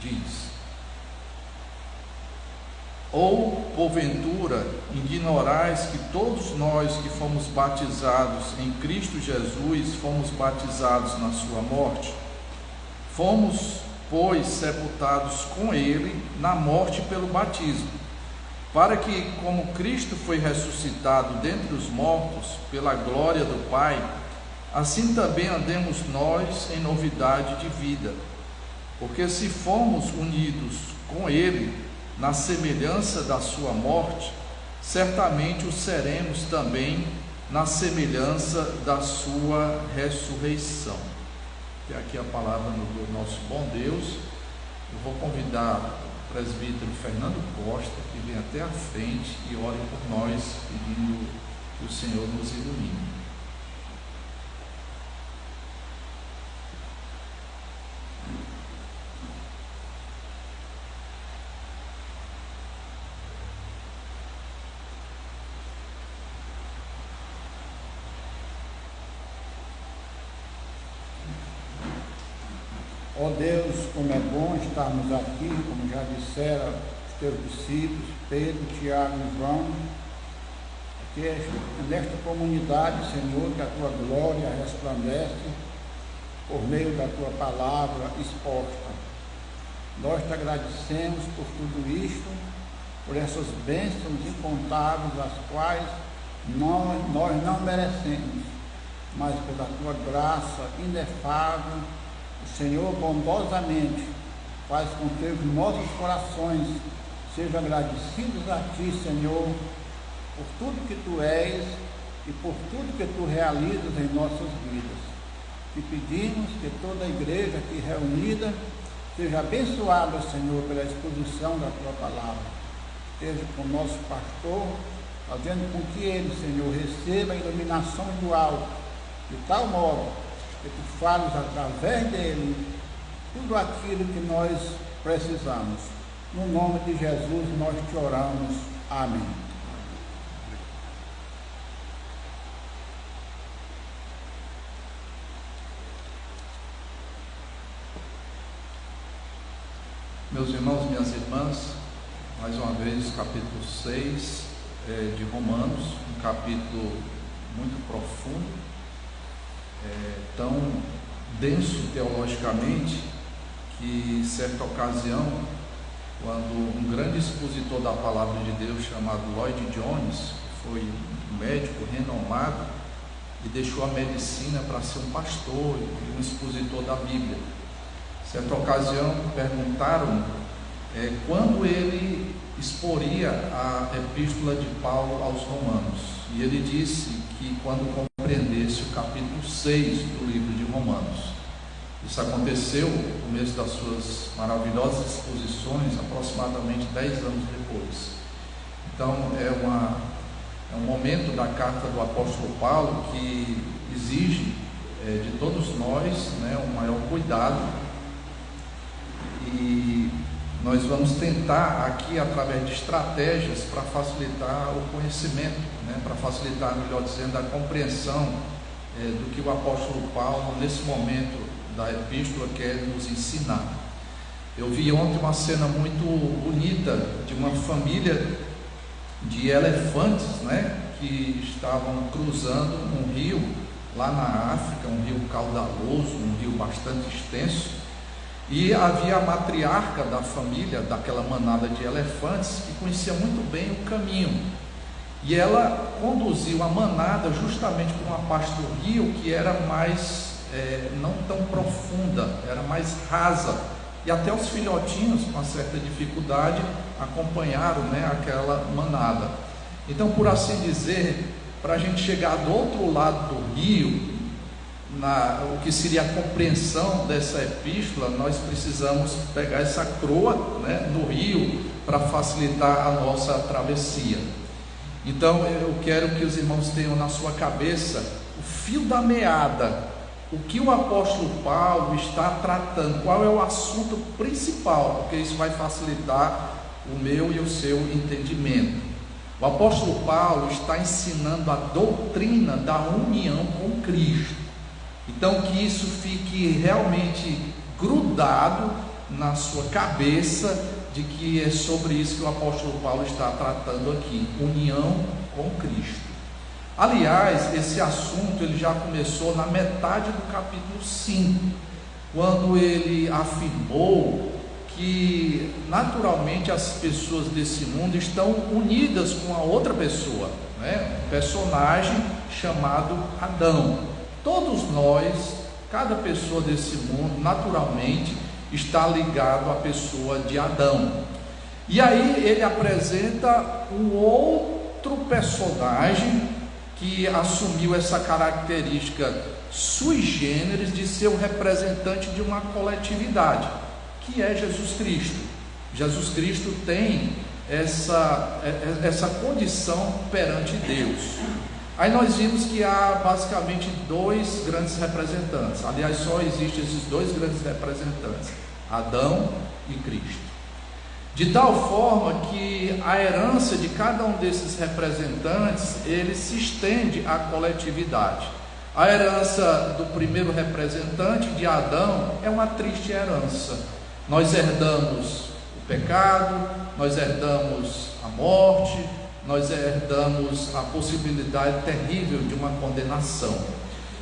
diz: ou, porventura, ignorais que todos nós que fomos batizados em Cristo Jesus, fomos batizados na sua morte? Fomos, pois, sepultados com ele na morte pelo batismo, para que, como Cristo foi ressuscitado dentre os mortos pela glória do Pai, assim também andemos nós em novidade de vida. Porque se fomos unidos com ele na semelhança da sua morte, certamente o seremos também na semelhança da sua ressurreição. E aqui a palavra do nosso bom Deus. Eu vou convidar o presbítero Fernando Costa, que vem até a frente e ore por nós, pedindo que o Senhor nos ilumine. Ó Deus, como é bom estarmos aqui, como já disseram os teus discípulos, Pedro, Tiago e João, que nesta comunidade, Senhor, que a tua glória resplandece por meio da tua palavra exposta. Nós te agradecemos por tudo isto, por essas bênçãos incontáveis, as quais nós não merecemos, mas pela tua graça inefável, o Senhor bondosamente faz com que os nossos corações sejam agradecidos a Ti, Senhor, por tudo que Tu és e por tudo que Tu realizas em nossas vidas. Te pedimos que toda a igreja aqui reunida seja abençoada, Senhor, pela exposição da Tua palavra. Esteja com o nosso pastor, fazendo com que ele, Senhor, receba a iluminação do alto, de tal modo que Tu fales através dele tudo aquilo que nós precisamos. No nome de Jesus nós te oramos. Amém. Meus irmãos, minhas irmãs, mais uma vez, capítulo 6 de Romanos, um capítulo muito profundo, tão denso teologicamente, que certa ocasião, quando um grande expositor da palavra de Deus chamado Lloyd Jones, que foi um médico renomado e deixou a medicina para ser um pastor e um expositor da Bíblia, certa ocasião perguntaram quando ele exporia a epístola de Paulo aos Romanos, e ele disse que quando compreendesse o capítulo 6 do livro de Romanos. Isso aconteceu no começo das suas maravilhosas exposições, aproximadamente 10 anos depois. Então é um momento da carta do apóstolo Paulo que exige de todos nós, um maior cuidado, e nós vamos tentar aqui, através de estratégias, para facilitar o conhecimento, para facilitar, melhor dizendo, a compreensão do que o apóstolo Paulo, nesse momento da epístola, quer nos ensinar. Eu vi ontem uma cena muito bonita de uma família de elefantes, que estavam cruzando um rio lá na África, um rio caudaloso, um rio bastante extenso. E havia a matriarca da família, daquela manada de elefantes, que conhecia muito bem o caminho. E ela conduziu a manada justamente por uma parte do rio que era mais, não tão profunda, era mais rasa. E até os filhotinhos, com uma certa dificuldade, acompanharam aquela manada. Então, por assim dizer, para a gente chegar do outro lado do rio, o que seria a compreensão dessa epístola, nós precisamos pegar essa croa no rio para facilitar a nossa travessia. Então eu quero que os irmãos tenham na sua cabeça o fio da meada, o que o apóstolo Paulo está tratando, qual é o assunto principal, porque isso vai facilitar o meu e o seu entendimento. O apóstolo Paulo está ensinando a doutrina da união com Cristo. Então, que isso fique realmente grudado na sua cabeça de que é sobre isso que o apóstolo Paulo está tratando aqui, união com Cristo. Aliás, esse assunto ele já começou na metade do capítulo 5, quando ele afirmou que naturalmente as pessoas desse mundo estão unidas com a outra pessoa, né? Um personagem chamado Adão. Todos nós, cada pessoa desse mundo, naturalmente está ligado à pessoa de Adão. E aí ele apresenta um outro personagem que assumiu essa característica sui generis de ser o representante de uma coletividade, que é Jesus Cristo. Jesus Cristo tem essa condição perante Deus. Aí nós vimos que há basicamente dois grandes representantes. Aliás, só existem esses dois grandes representantes, Adão e Cristo. De tal forma que a herança de cada um desses representantes, ele se estende à coletividade. A herança do primeiro representante, de Adão, é uma triste herança. Nós herdamos o pecado, nós herdamos a morte, nós herdamos a possibilidade terrível de uma condenação.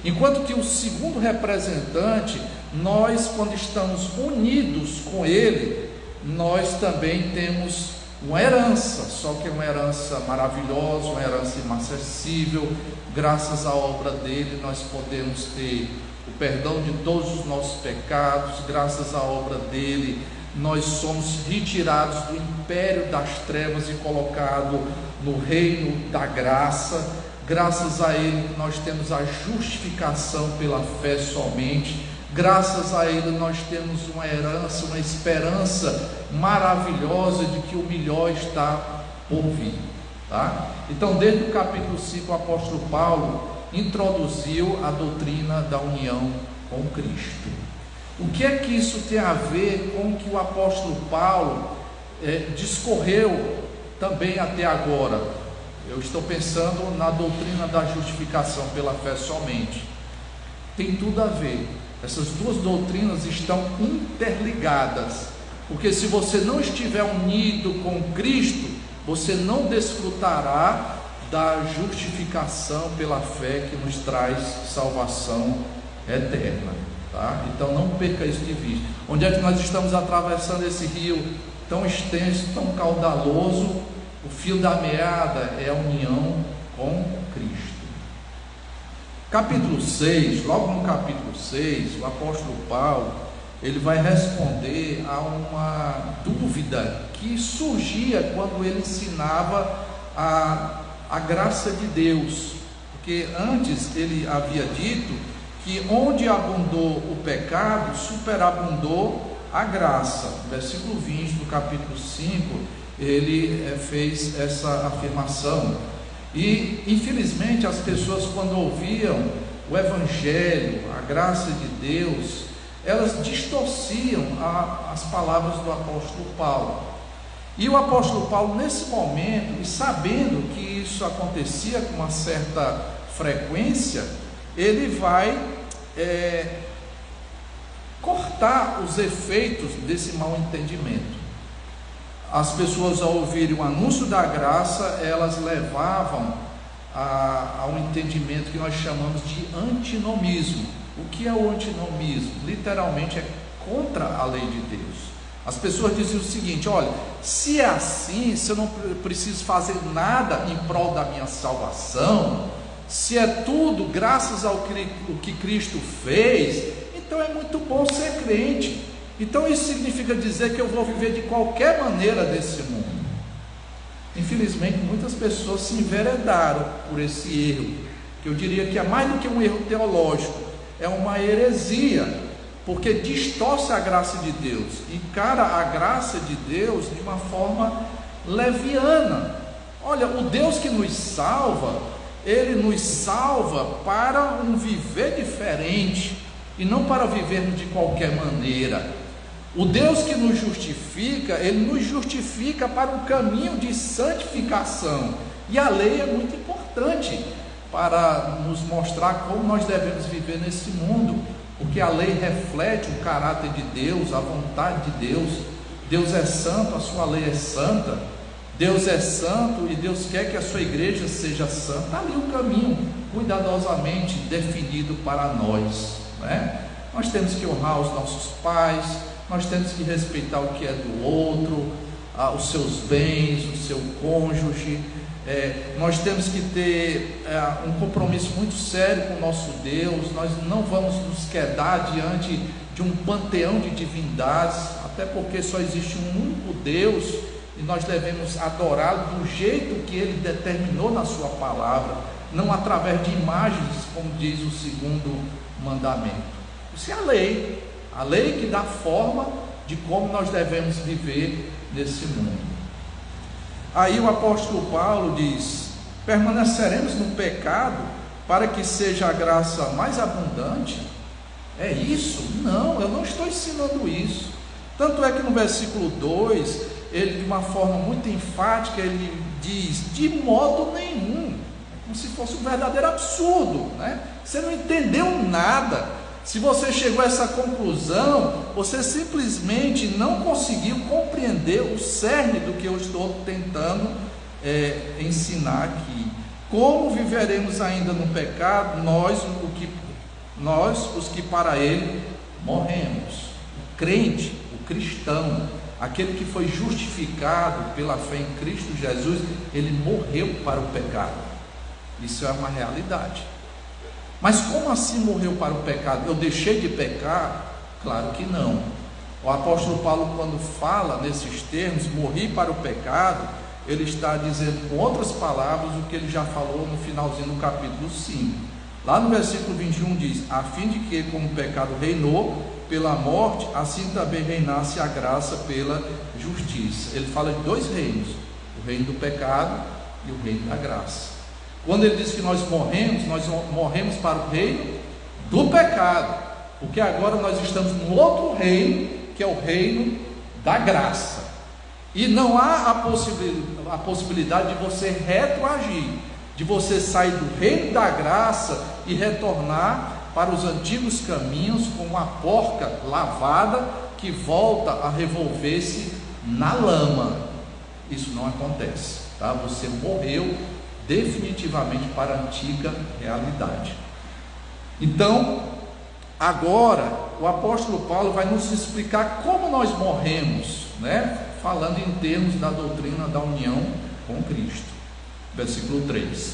Enquanto que o segundo representante, nós, quando estamos unidos com ele, nós também temos uma herança, só que é uma herança maravilhosa, uma herança inacessível. Graças à obra dele nós podemos ter o perdão de todos os nossos pecados. Graças à obra dele nós somos retirados do império das trevas e colocados no reino da graça. Graças a ele nós temos a justificação pela fé somente. Graças a ele nós temos uma herança, uma esperança maravilhosa de que o melhor está por vir, tá? Então, desde o capítulo 5, o apóstolo Paulo introduziu a doutrina da união com Cristo. O que é que isso tem a ver com o que o apóstolo Paulo discorreu também até agora? Eu estou pensando na doutrina da justificação pela fé somente. Tem tudo a ver. Essas duas doutrinas estão interligadas, porque se você não estiver unido com Cristo, você não desfrutará da justificação pela fé que nos traz salvação eterna, tá? Então não perca isso de vista. Onde é que nós estamos atravessando esse rio tão extenso, tão caudaloso? O fio da meada é a união com Cristo. Capítulo 6, logo no capítulo 6, o apóstolo Paulo, ele vai responder a uma dúvida que surgia quando ele ensinava a graça de Deus, porque antes ele havia dito que onde abundou o pecado, superabundou a graça. Versículo 20 do capítulo 5, ele fez essa afirmação. E infelizmente as pessoas, quando ouviam o evangelho, a graça de Deus, elas distorciam as palavras do apóstolo Paulo. E o apóstolo Paulo, nesse momento, e sabendo que isso acontecia com uma certa frequência, ele vai cortar os efeitos desse mau entendimento. As pessoas, ao ouvirem o anúncio da graça, elas levavam a um entendimento que nós chamamos de antinomismo. O que é o antinomismo? Literalmente é contra a lei de Deus. As pessoas diziam o seguinte: olha, se é assim, se eu não preciso fazer nada em prol da minha salvação, se é tudo graças ao que Cristo fez, então é muito bom ser crente. Então isso significa dizer que eu vou viver de qualquer maneira desse mundo. Infelizmente muitas pessoas se enveredaram por esse erro, que eu diria que é mais do que um erro teológico, é uma heresia, porque distorce a graça de Deus, encara a graça de Deus de uma forma leviana. Olha, o Deus que nos salva, ele nos salva para um viver diferente, e não para vivermos de qualquer maneira. O Deus que nos justifica, ele nos justifica para um caminho de santificação, e a lei é muito importante para nos mostrar como nós devemos viver nesse mundo, porque a lei reflete o caráter de Deus, a vontade de Deus. Deus é santo, a sua lei é santa. Deus é santo e Deus quer que a sua igreja seja santa. Está ali o caminho cuidadosamente definido para nós, né? Nós temos que honrar os nossos pais, nós temos que respeitar o que é do outro, os seus bens, o seu cônjuge. Nós temos que ter um compromisso muito sério com o nosso Deus. Nós não vamos nos quedar diante de um panteão de divindades, até porque só existe um único Deus e nós devemos adorá-lo do jeito que Ele determinou na sua palavra, não através de imagens, como diz o segundo mandamento. Isso é a lei que dá forma de como nós devemos viver nesse mundo. Aí o apóstolo Paulo diz: permaneceremos no pecado para que seja a graça mais abundante? É isso? Não, eu não estou ensinando isso. Tanto é que no versículo 2, ele de uma forma muito enfática, ele diz: de modo nenhum, como se fosse um verdadeiro absurdo, né? Você não entendeu nada. Se você chegou a essa conclusão, você simplesmente não conseguiu compreender o cerne do que eu estou tentando ensinar aqui. Como viveremos ainda no pecado, nós os que para ele morremos? O crente, o cristão, aquele que foi justificado pela fé em Cristo Jesus, ele morreu para o pecado. Isso é uma realidade. Mas como assim morreu para o pecado? Eu deixei de pecar? Claro que não. O apóstolo Paulo, quando fala nesses termos, morri para o pecado, ele está dizendo com outras palavras o que ele já falou no finalzinho do capítulo 5. Lá no versículo 21 diz: a fim de que, como o pecado reinou pela morte, assim também reinasse a graça pela justiça. Ele fala de dois reinos: o reino do pecado e o reino da graça. Quando ele diz que nós morremos para o reino do pecado, porque agora nós estamos num outro reino, que é o reino da graça. E não há a possibilidade de você retroagir, de você sair do reino da graça e retornar para os antigos caminhos com uma porca lavada que volta a revolver-se na lama. Isso não acontece, tá? Você morreu definitivamente para a antiga realidade. Então, agora o apóstolo Paulo vai nos explicar como nós morremos, né? Falando em termos da doutrina da união com Cristo. Versículo 3.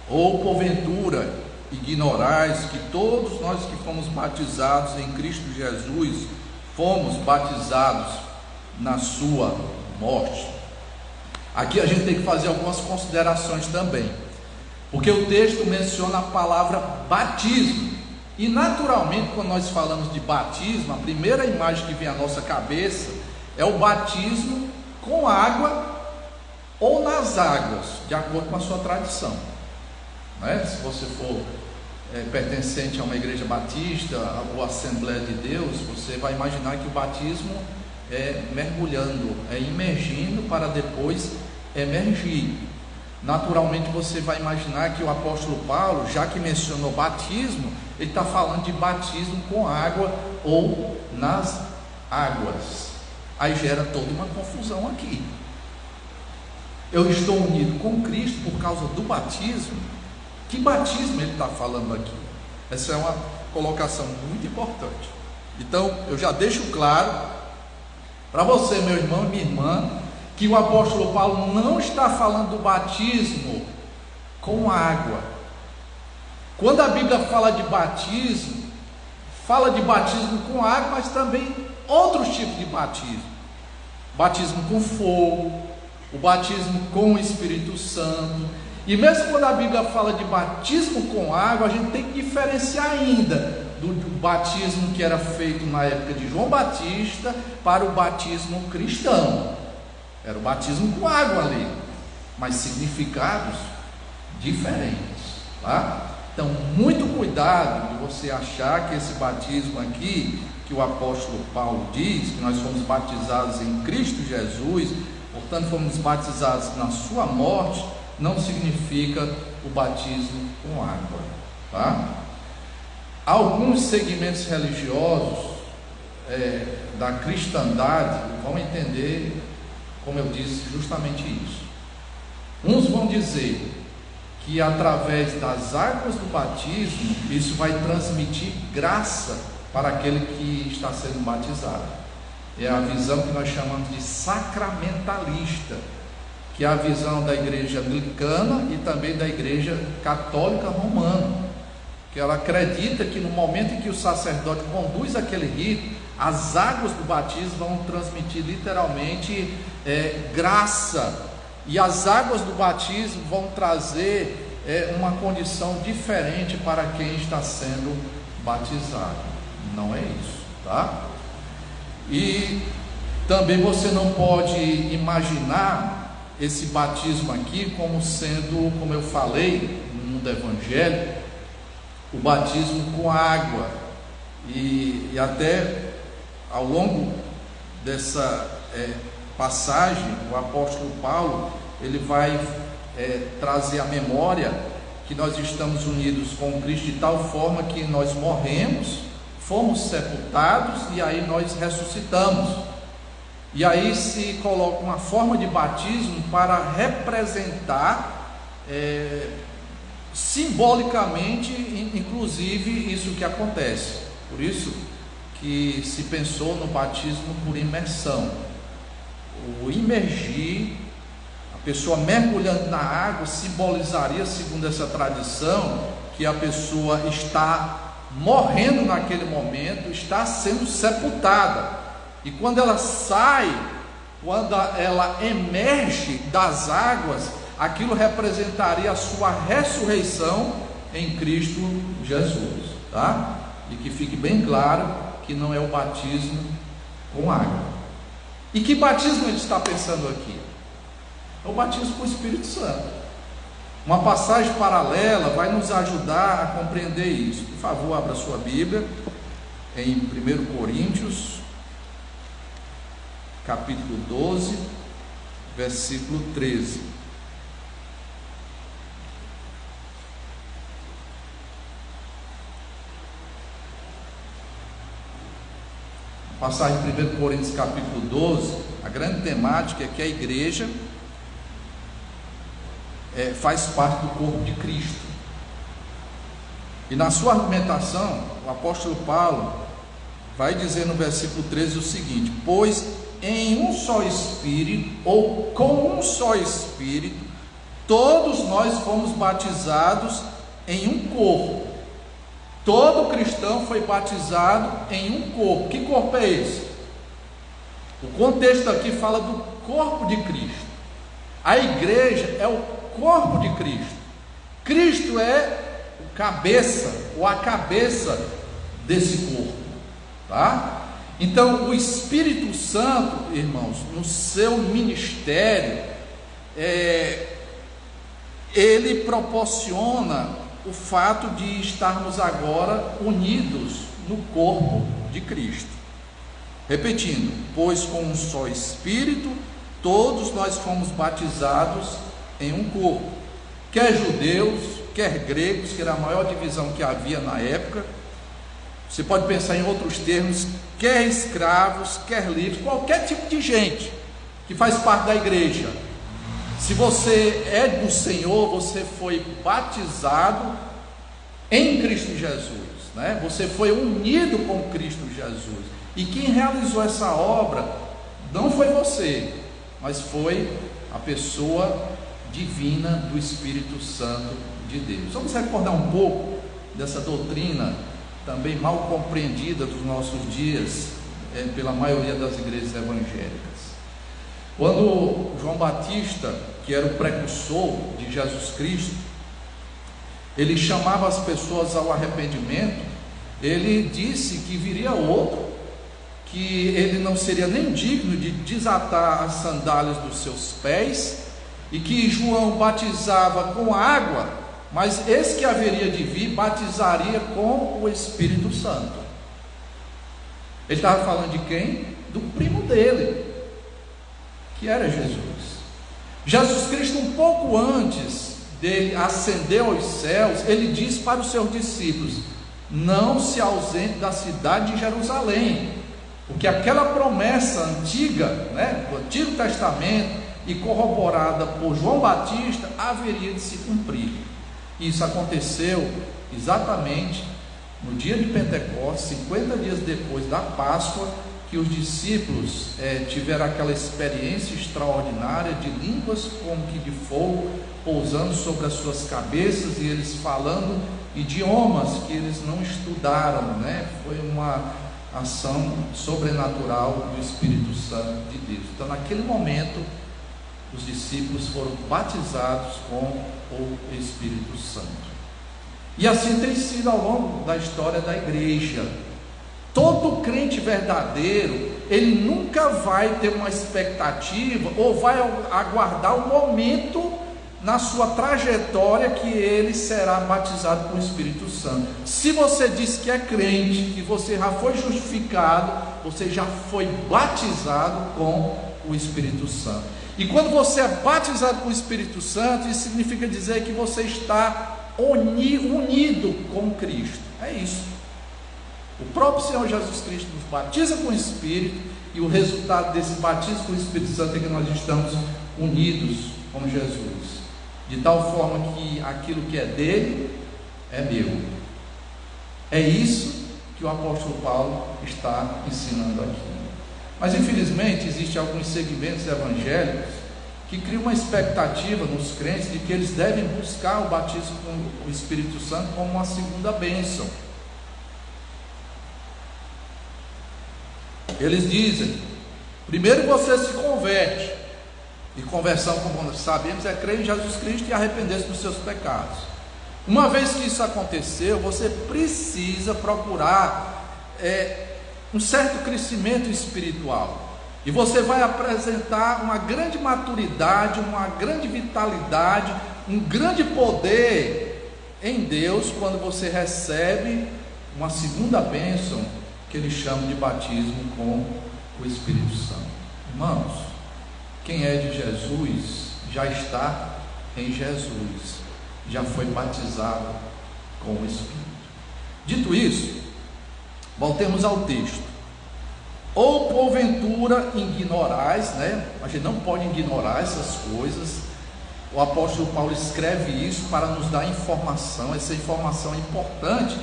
Ou porventura ignorais que todos nós que fomos batizados em Cristo Jesus fomos batizados na sua morte? Aqui a gente tem que fazer algumas considerações também, porque o texto menciona a palavra batismo, e naturalmente quando nós falamos de batismo, a primeira imagem que vem à nossa cabeça é o batismo com água ou nas águas, de acordo com a sua tradição, né? Se você for pertencente a uma igreja batista ou Assembleia de Deus, você vai imaginar que o batismo é mergulhando, é imergindo para depois emergir. Naturalmente você vai imaginar que o apóstolo Paulo, já que mencionou batismo, ele está falando de batismo com água ou nas águas. Aí gera toda uma confusão aqui. Eu estou unido com Cristo por causa do batismo. Que batismo ele está falando aqui? Essa é uma colocação muito importante. Então eu já deixo claro para você, meu irmão e minha irmã, que o apóstolo Paulo não está falando do batismo com água. Quando a Bíblia fala de batismo com água, mas também outros tipos de batismo: batismo com fogo, o batismo com o Espírito Santo. E mesmo quando a Bíblia fala de batismo com água, a gente tem que diferenciar ainda do batismo que era feito na época de João Batista para o batismo cristão. Era o batismo com água ali, mas significados diferentes, tá? Então, muito cuidado de você achar que esse batismo aqui, que o apóstolo Paulo diz, que nós fomos batizados em Cristo Jesus, portanto fomos batizados na sua morte, não significa o batismo com água, tá? Alguns segmentos religiosos da cristandade vão entender, como eu disse, justamente isso. Uns vão dizer que através das águas do batismo, isso vai transmitir graça para aquele que está sendo batizado. É a visão que nós chamamos de sacramentalista, que é a visão da igreja anglicana e também da igreja católica romana, que ela acredita que no momento em que o sacerdote conduz aquele rito, as águas do batismo vão transmitir literalmente graça, e as águas do batismo vão trazer uma condição diferente para quem está sendo batizado. Não é isso, tá? E também você não pode imaginar esse batismo aqui como sendo, como eu falei no mundo evangélico, o batismo com água, e até ao longo dessa passagem, o apóstolo Paulo, ele vai trazer à memória que nós estamos unidos com Cristo de tal forma que nós morremos, fomos sepultados e aí nós ressuscitamos. E aí se coloca uma forma de batismo para representar simbolicamente, inclusive, isso que acontece. Por isso que se pensou no batismo por imersão. O imergir, a pessoa mergulhando na água, simbolizaria, segundo essa tradição, que a pessoa está morrendo naquele momento, está sendo sepultada. E quando ela sai, quando ela emerge das águas, aquilo representaria a sua ressurreição em Cristo Jesus, tá? E que fique bem claro que não é o batismo com água. E que batismo ele está pensando aqui? É o batismo com o Espírito Santo. Uma passagem paralela vai nos ajudar a compreender isso. Por favor, abra sua Bíblia em 1 Coríntios, capítulo 12, versículo 13. Passagem em 1 Coríntios capítulo 12, a grande temática é que a igreja faz parte do corpo de Cristo. E na sua argumentação, o apóstolo Paulo vai dizer no versículo 13 o seguinte: pois em um só Espírito, ou com um só Espírito, todos nós fomos batizados em um corpo. Todo cristão foi batizado em um corpo. Que corpo é esse? O contexto aqui fala do corpo de Cristo. A igreja é o corpo de Cristo. Cristo é o cabeça, ou a cabeça desse corpo, tá? Então, o Espírito Santo, irmãos, no seu ministério, ele proporciona o fato de estarmos agora unidos no corpo de Cristo. Repetindo, pois com um só Espírito, todos nós fomos batizados em um corpo, quer judeus, quer gregos, que era a maior divisão que havia na época. Você pode pensar em outros termos, quer escravos, quer livres, qualquer tipo de gente que faz parte da igreja. Se você é do Senhor, você foi batizado em Cristo Jesus, né? Você foi unido com Cristo Jesus. E quem realizou essa obra não foi você, mas foi a pessoa divina do Espírito Santo de Deus. Vamos recordar um pouco dessa doutrina também mal compreendida dos nossos dias pela maioria das igrejas evangélicas. Quando João Batista, que era o precursor de Jesus Cristo, ele chamava as pessoas ao arrependimento, ele disse que viria outro, que ele não seria nem digno de desatar as sandálias dos seus pés, e que João batizava com água, mas esse que haveria de vir batizaria com o Espírito Santo. Ele estava falando de quem? Do primo dele, que era Jesus. Jesus Cristo, um pouco antes dele ascender aos céus, ele diz para os seus discípulos: não se ausente da cidade de Jerusalém, porque aquela promessa antiga, do Antigo Testamento, e corroborada por João Batista, haveria de se cumprir. Isso aconteceu exatamente no dia de Pentecostes, 50 dias depois da Páscoa, que os discípulos tiveram aquela experiência extraordinária de línguas como que de fogo pousando sobre as suas cabeças, e eles falando idiomas que eles não estudaram, Foi uma ação sobrenatural do Espírito Santo de Deus. Então, naquele momento, os discípulos foram batizados com o Espírito Santo. E assim tem sido ao longo da história da igreja. Todo crente verdadeiro, ele nunca vai ter uma expectativa ou vai aguardar o momento na sua trajetória que ele será batizado com o Espírito Santo. Se você diz que é crente, que você já foi justificado, você já foi batizado com o Espírito Santo. E quando você é batizado com o Espírito Santo, isso significa dizer que você está unido com Cristo. É isso. O próprio Senhor Jesus Cristo nos batiza com o Espírito, e o resultado desse batismo com o Espírito Santo é que nós estamos unidos com Jesus, de tal forma que aquilo que é dele é meu. É isso que o apóstolo Paulo está ensinando aqui. Mas infelizmente existem alguns segmentos evangélicos que criam uma expectativa nos crentes de que eles devem buscar o batismo com o Espírito Santo como uma segunda bênção. Eles dizem: primeiro você se converte, e conversão, como nós sabemos, é crer em Jesus Cristo e arrepender-se dos seus pecados. Uma vez que isso aconteceu, você precisa procurar um certo crescimento espiritual, e você vai apresentar uma grande maturidade, uma grande vitalidade, um grande poder em Deus quando você recebe uma segunda bênção, que eles chamam de batismo com o Espírito Santo. Irmãos, quem é de Jesus já está em Jesus, já foi batizado com o Espírito. Dito isso, voltemos ao texto. Ou porventura ignorais, a gente não pode ignorar essas coisas. O apóstolo Paulo escreve isso para nos dar informação. Essa informação é importante,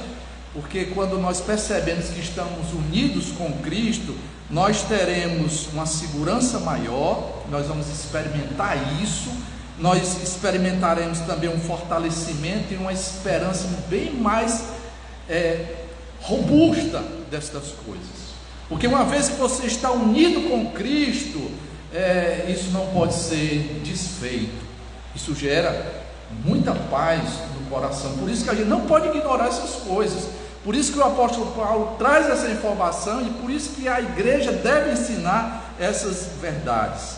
porque quando nós percebemos que estamos unidos com Cristo, nós teremos uma segurança maior, nós vamos experimentar isso, nós experimentaremos também um fortalecimento e uma esperança bem mais robusta destas coisas. Porque uma vez que você está unido com Cristo, isso não pode ser desfeito. Isso gera muita paz no coração. Por isso que a gente não pode ignorar essas coisas. Por isso que o apóstolo Paulo traz essa informação, e por isso que a igreja deve ensinar essas verdades.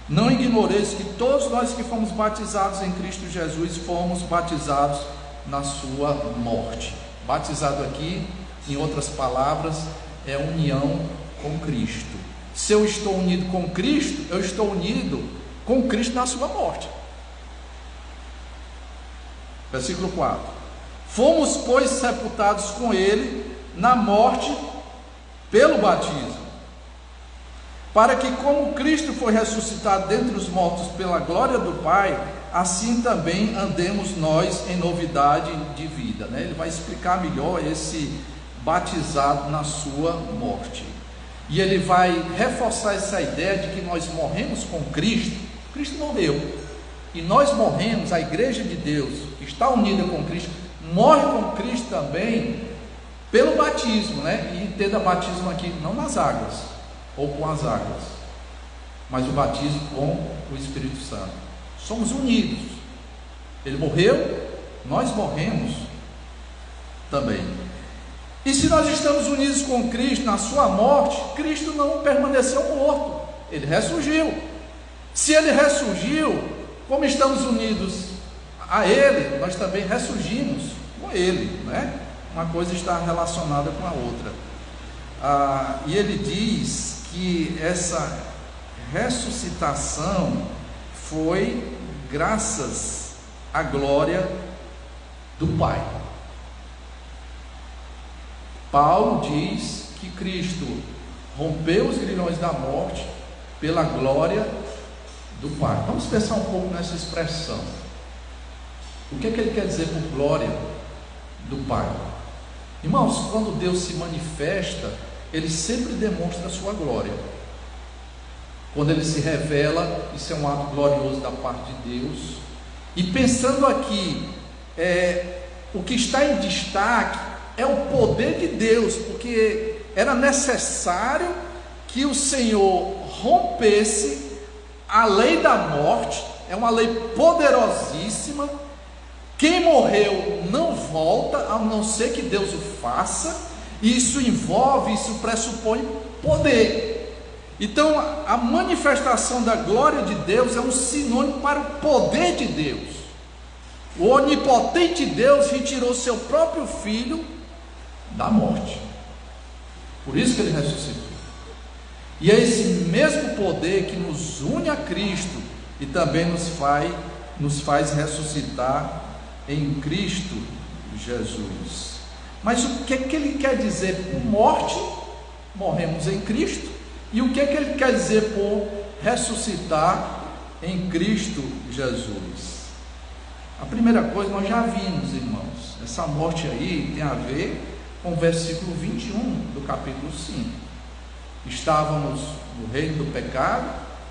Não ignoreis que todos nós que fomos batizados em Cristo Jesus, fomos batizados na sua morte. Batizado aqui, em outras palavras, é união com Cristo. Se eu estou unido com Cristo, eu estou unido com Cristo na sua morte. Versículo 4: fomos, pois, sepultados com ele na morte pelo batismo, para que, como Cristo foi ressuscitado dentre os mortos pela glória do Pai, assim também andemos nós em novidade de vida. Ele vai explicar melhor esse batizado na sua morte, e ele vai reforçar essa ideia de que nós morremos com Cristo. Cristo morreu, e nós morremos, a igreja de Deus que está unida com Cristo, morre com Cristo também pelo batismo, e entenda batismo aqui não nas águas ou com as águas, mas o batismo com o Espírito Santo. Somos unidos. Ele morreu, nós morremos também. E se nós estamos unidos com Cristo na sua morte, Cristo não permaneceu morto, ele ressurgiu. Se ele ressurgiu, como estamos unidos a ele, nós também ressurgimos com ele, Uma coisa está relacionada com a outra. E ele diz que essa ressuscitação foi graças à glória do Pai. Paulo diz que Cristo rompeu os grilhões da morte pela glória do Pai. Vamos pensar um pouco nessa expressão. O que é que ele quer dizer por glória do Pai? Irmãos, quando Deus se manifesta, Ele sempre demonstra a sua glória. Quando Ele se revela, isso é um ato glorioso da parte de Deus. E pensando aqui, o que está em destaque é o poder de Deus, porque era necessário que o Senhor rompesse a lei da morte. É uma lei poderosíssima. Quem morreu não volta, a não ser que Deus o faça. Isso pressupõe poder. Então, a manifestação da glória de Deus é um sinônimo para o poder de Deus. O onipotente Deus retirou seu próprio Filho da morte. Por isso que Ele ressuscitou. E é esse mesmo poder que nos une a Cristo e também nos faz ressuscitar em Cristo Jesus. Mas o que é que Ele quer dizer por morte? Morremos em Cristo. E o que é que Ele quer dizer por ressuscitar em Cristo Jesus? A primeira coisa nós já vimos, irmãos. Essa morte aí tem a ver com o versículo 21 do capítulo 5. Estávamos no reino do pecado,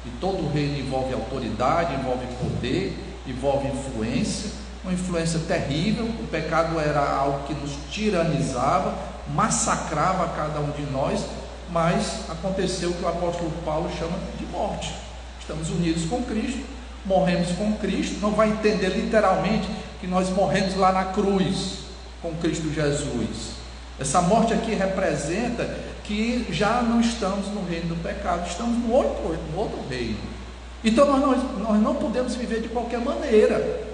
e todo reino envolve autoridade, envolve poder, envolve influência, uma influência terrível. O pecado era algo que nos tiranizava, massacrava cada um de nós, mas aconteceu o que o apóstolo Paulo chama de morte. Estamos unidos com Cristo, morremos com Cristo. Não vai entender literalmente que nós morremos lá na cruz com Cristo Jesus. Essa morte aqui representa que já não estamos no reino do pecado, estamos no outro reino. Então nós não podemos viver de qualquer maneira.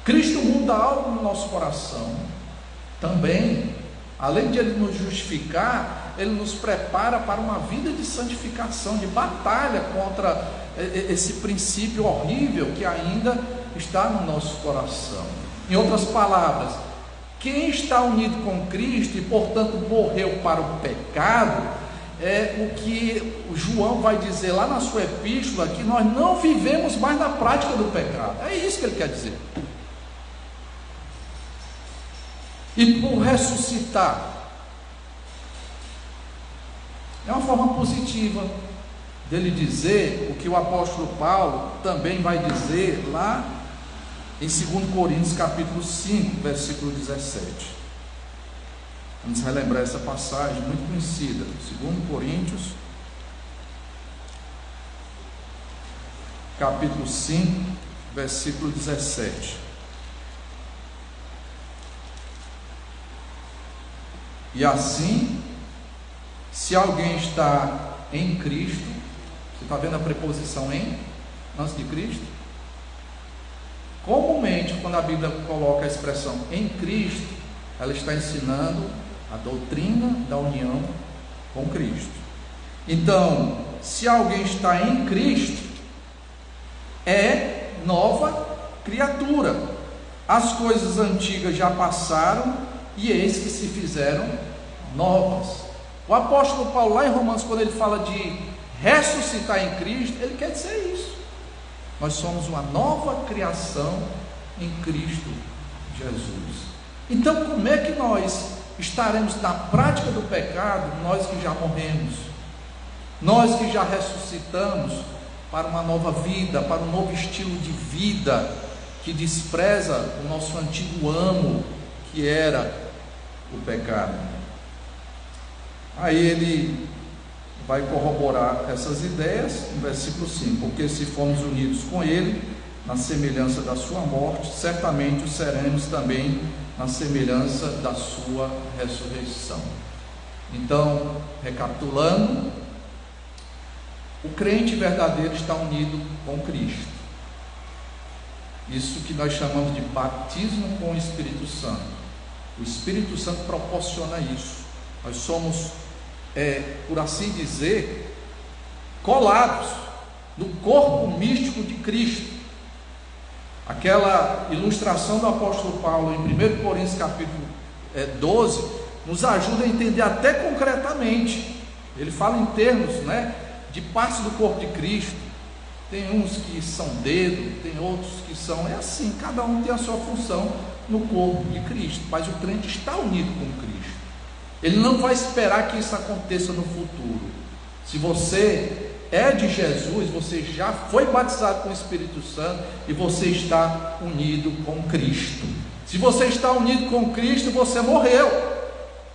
Cristo muda algo no nosso coração também. Além de Ele nos justificar, Ele nos prepara para uma vida de santificação, de batalha contra esse princípio horrível que ainda está no nosso coração. Em outras palavras, quem está unido com Cristo e portanto morreu para o pecado, é o que o João vai dizer lá na sua epístola, que nós não vivemos mais na prática do pecado. É isso que ele quer dizer. E por ressuscitar, é uma forma positiva dele dizer o que o apóstolo Paulo também vai dizer lá em 2 Coríntios capítulo 5, versículo 17. Vamos relembrar essa passagem muito conhecida. 2 Coríntios capítulo 5, versículo 17. E assim, se alguém está em Cristo, você está vendo a preposição em, antes de Cristo? Comumente, quando a Bíblia coloca a expressão em Cristo, ela está ensinando a doutrina da união com Cristo. Então, se alguém está em Cristo, é nova criatura. As coisas antigas já passaram e eis que se fizeram novas. O apóstolo Paulo, lá em Romanos, quando ele fala de ressuscitar em Cristo, ele quer dizer isso. Nós somos uma nova criação em Cristo Jesus. Então, como é que nós estaremos na prática do pecado, nós que já morremos, nós que já ressuscitamos para uma nova vida, para um novo estilo de vida, que despreza o nosso antigo amo, que era o pecado? Aí ele vai corroborar essas ideias no versículo 5: porque se formos unidos com Ele na semelhança da sua morte, certamente o seremos também na semelhança da sua ressurreição. Então, recapitulando, o crente verdadeiro está unido com Cristo. Isso que nós chamamos de batismo com o Espírito Santo. O Espírito Santo proporciona isso. Nós somos, por assim dizer, colados do corpo místico de Cristo. Aquela ilustração do apóstolo Paulo em 1 Coríntios capítulo 12 nos ajuda a entender até concretamente. Ele fala em termos, de partes do corpo de Cristo. Tem uns que são dedo, tem outros que são, é assim, cada um tem a sua função no corpo de Cristo, mas o crente está unido com Cristo. Ele não vai esperar que isso aconteça no futuro. Se você é de Jesus, você já foi batizado com o Espírito Santo e você está unido com Cristo. Se você está unido com Cristo, você morreu.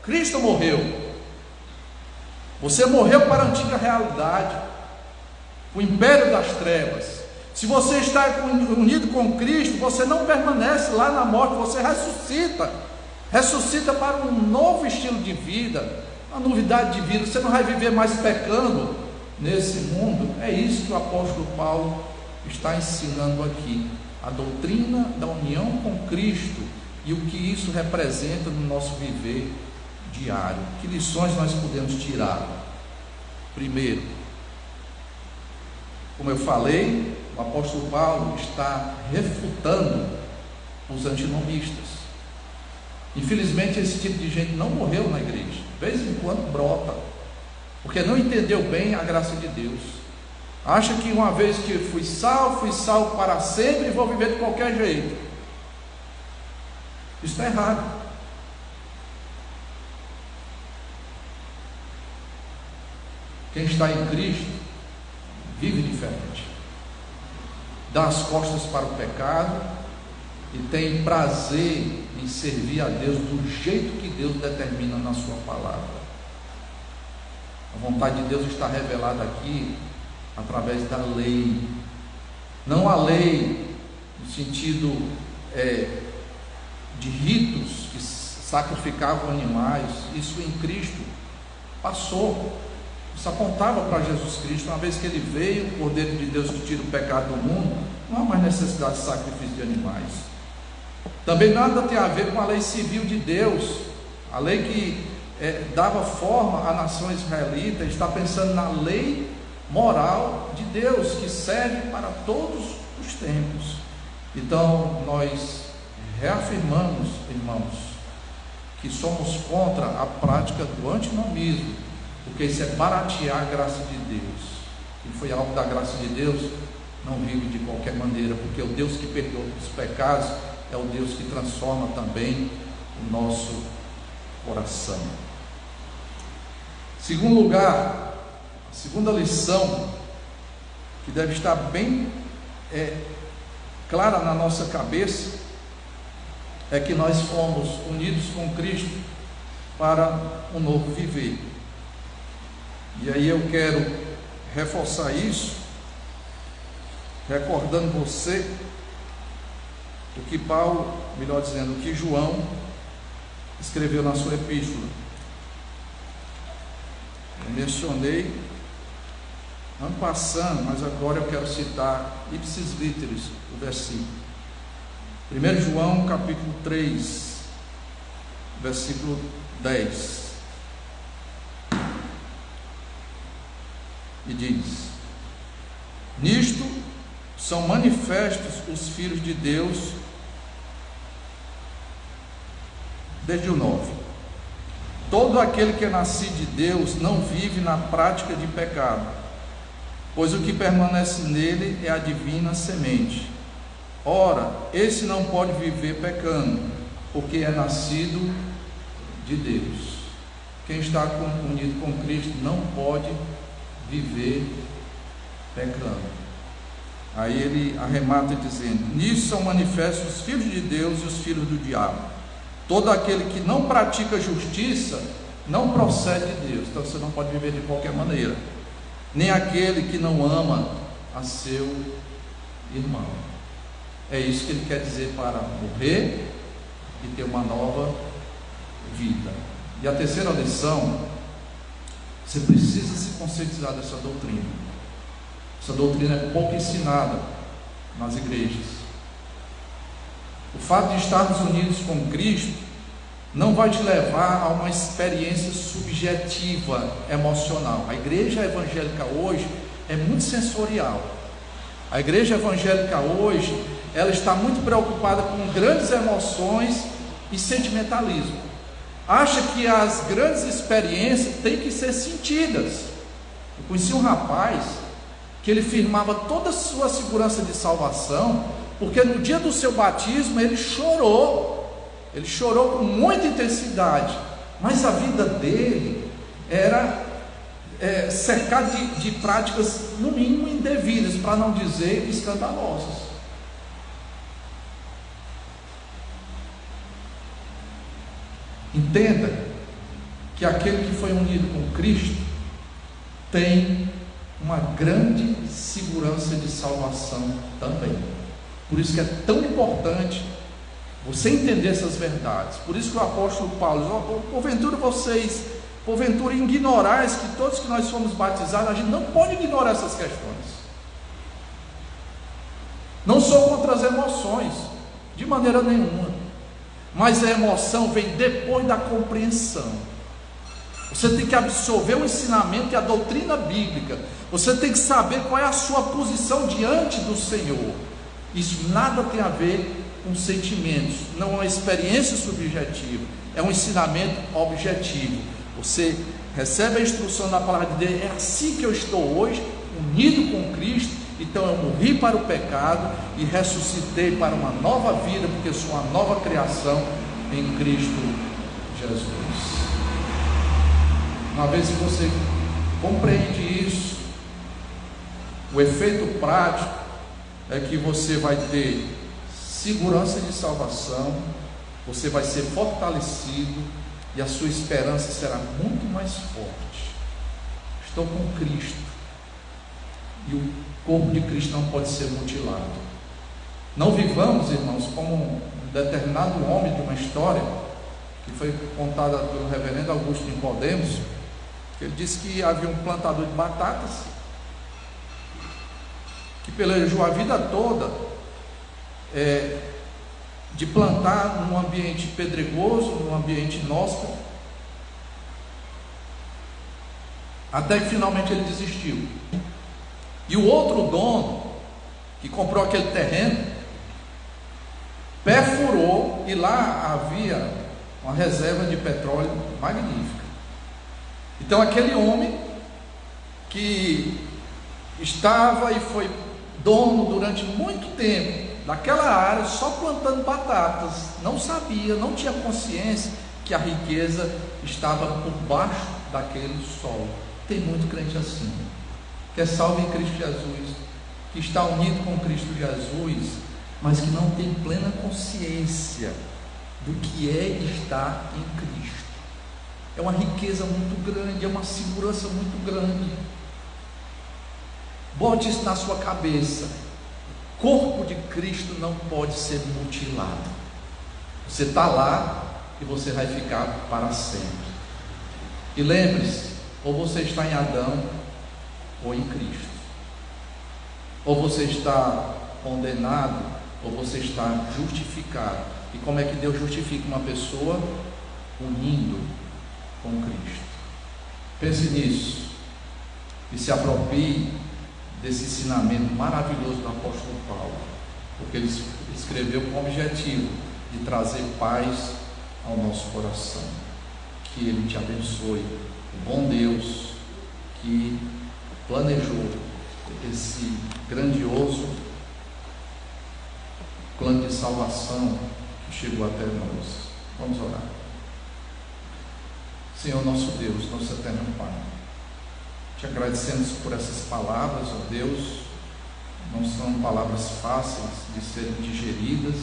Cristo morreu. Você morreu para a antiga realidade, o império das trevas. Se você está unido com Cristo, você não permanece lá na morte, você ressuscita para um novo estilo de vida, uma novidade de vida. Você não vai viver mais pecando nesse mundo. É isso que o apóstolo Paulo está ensinando aqui, a doutrina da união com Cristo e o que isso representa no nosso viver diário. Que lições nós podemos tirar? Primeiro, como eu falei, o apóstolo Paulo está refutando os antinomistas. Infelizmente esse tipo de gente não morreu na igreja, de vez em quando brota, porque não entendeu bem a graça de Deus. Acha que uma vez que fui salvo para sempre e vou viver de qualquer jeito. Isso está errado. Quem está em Cristo vive diferente, dá as costas para o pecado e tem prazer em servir a Deus do jeito que Deus determina na sua palavra. A vontade de Deus está revelada aqui através da lei, não a lei no sentido de ritos que sacrificavam animais. Isso em Cristo passou. Isso apontava para Jesus Cristo. Uma vez que ele veio, o Cordeiro de Deus que tira o pecado do mundo, não há mais necessidade de sacrifício de animais. Também nada tem a ver com a lei civil de Deus, a lei que dava forma à nação israelita. Ele está pensando na lei moral de Deus, que serve para todos os tempos. Então nós reafirmamos, irmãos, que somos contra a prática do antinomismo, porque isso é baratear a graça de Deus. Quem foi alvo da graça de Deus não vive de qualquer maneira, porque o Deus que perdoa os pecados é o Deus que transforma também o nosso coração. Segundo lugar, a segunda lição que deve estar bem clara na nossa cabeça é que nós fomos unidos com Cristo para um novo viver. E aí eu quero reforçar isso, recordando você o que Paulo, melhor dizendo, o que João escreveu na sua epístola. Eu mencionei ano passado, mas agora eu quero citar ipsis literis o versículo. 1 João capítulo 3, versículo 10. E diz: nisto são manifestos os filhos de Deus, desde o 9. Todo aquele que é nascido de Deus não vive na prática de pecado, pois o que permanece nele é a divina semente. Ora, esse não pode viver pecando, porque é nascido de Deus. Quem está unido com Cristo não pode viver pecando. Aí ele arremata dizendo: nisso são manifestos os filhos de Deus e os filhos do diabo. Todo aquele que não pratica justiça não procede de Deus. Então você não pode viver de qualquer maneira, nem aquele que não ama a seu irmão. É isso que ele quer dizer para morrer e ter uma nova vida. E a terceira lição: você precisa se conscientizar dessa doutrina. Essa doutrina é pouco ensinada nas igrejas. O fato de estarmos unidos com Cristo não vai te levar a uma experiência subjetiva, emocional. A igreja evangélica hoje é muito sensorial. A igreja evangélica hoje, ela está muito preocupada com grandes emoções e sentimentalismo. Acha que as grandes experiências têm que ser sentidas. Eu conheci um rapaz que ele firmava toda a sua segurança de salvação, porque no dia do seu batismo ele chorou com muita intensidade, mas a vida dele era cercada de práticas no mínimo indevidas, para não dizer escandalosas. Entenda que aquele que foi unido com Cristo tem uma grande segurança de salvação também. Por isso que é tão importante você entender essas verdades. Por isso que o apóstolo Paulo diz: porventura ignorais que todos que nós fomos batizados. A gente não pode ignorar essas questões. Não sou contra as emoções, de maneira nenhuma, mas a emoção vem depois da compreensão. Você tem que absorver o ensinamento e a doutrina bíblica. Você tem que saber qual é a sua posição diante do Senhor. Isso nada tem a ver com sentimentos, não é uma experiência subjetiva, é um ensinamento objetivo. Você recebe a instrução da palavra de Deus: é assim que eu estou hoje, unido com Cristo. Então eu morri para o pecado e ressuscitei para uma nova vida, porque eu sou uma nova criação em Cristo Jesus. Uma vez que você compreende isso, o efeito prático é que você vai ter segurança de salvação, você vai ser fortalecido e a sua esperança será muito mais forte. Estou com Cristo e o corpo de Cristo não pode ser mutilado. Não vivamos, irmãos, como um determinado homem de uma história que foi contada pelo reverendo Augusto Nicodemos. Ele disse que havia um plantador de batatas que pelejou a vida toda de plantar num ambiente pedregoso, num ambiente inóspito, até que finalmente ele desistiu. E o outro dono, que comprou aquele terreno, perfurou, e lá havia uma reserva de petróleo magnífica. Então aquele homem que estava e foi dono durante muito tempo daquela área, só plantando batatas, não sabia, não tinha consciência que a riqueza estava por baixo daquele solo. Tem muito crente assim, que é salvo em Cristo Jesus, que está unido com Cristo Jesus, mas que não tem plena consciência do que é estar em Cristo. É uma riqueza muito grande, é uma segurança muito grande. Bote isso na sua cabeça: o corpo de Cristo não pode ser mutilado. Você está lá e você vai ficar para sempre. E lembre-se, ou você está em Adão ou em Cristo. Ou você está condenado ou você está justificado. E como é que Deus justifica uma pessoa? Unindo com Cristo. Pense nisso e se aproprie desse ensinamento maravilhoso do apóstolo Paulo, porque ele escreveu com o objetivo de trazer paz ao nosso coração. Que Ele te abençoe, o bom Deus que planejou esse grandioso plano de salvação que chegou até nós. Vamos orar. Senhor nosso Deus, nosso eterno Pai, te agradecemos por essas palavras, ó Deus. Não são palavras fáceis de serem digeridas.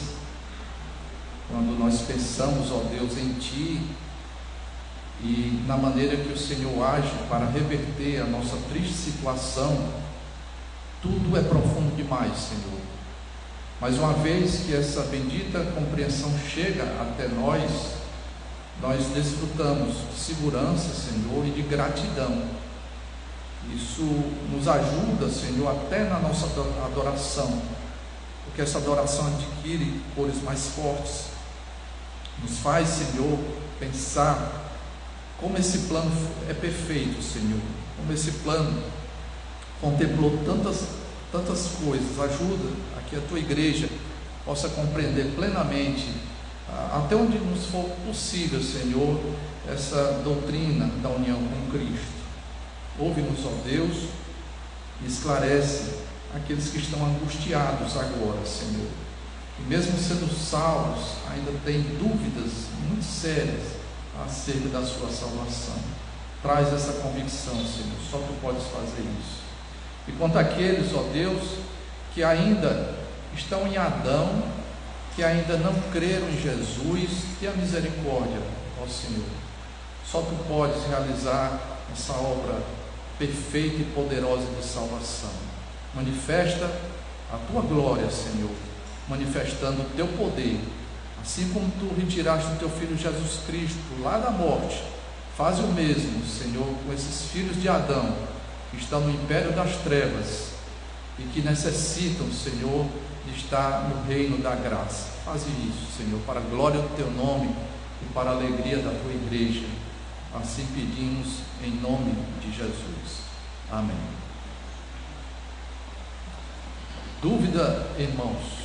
Quando nós pensamos, ó Deus, em Ti e na maneira que o Senhor age para reverter a nossa triste situação, tudo é profundo demais, Senhor. Mas uma vez que essa bendita compreensão chega até nós desfrutamos de segurança, Senhor, e de gratidão. Isso nos ajuda, Senhor, até na nossa adoração, porque essa adoração adquire cores mais fortes, nos faz, Senhor, pensar como esse plano é perfeito, Senhor, como esse plano contemplou tantas coisas. Ajuda a que a tua igreja possa compreender plenamente, até onde nos for possível, Senhor, essa doutrina da união com Cristo. Ouve-nos, ó Deus, e esclarece aqueles que estão angustiados agora, Senhor, e mesmo sendo salvos, ainda têm dúvidas muito sérias acerca da sua salvação. Traz essa convicção, Senhor, só Tu podes fazer isso. E quanto àqueles, ó Deus, que ainda estão em Adão, que ainda não creram em Jesus, tenha misericórdia, ó Senhor. Só Tu podes realizar essa obra perfeita e poderosa de salvação. Manifesta a Tua glória, Senhor, manifestando o Teu poder, assim como Tu retiraste o Teu Filho Jesus Cristo lá da morte. Faz o mesmo, Senhor, com esses filhos de Adão, que estão no império das trevas e que necessitam, Senhor, de estar no reino da graça. Faz isso, Senhor, para a glória do Teu nome e para a alegria da Tua igreja. Assim pedimos em nome de Jesus. Amém. Dúvida, irmãos?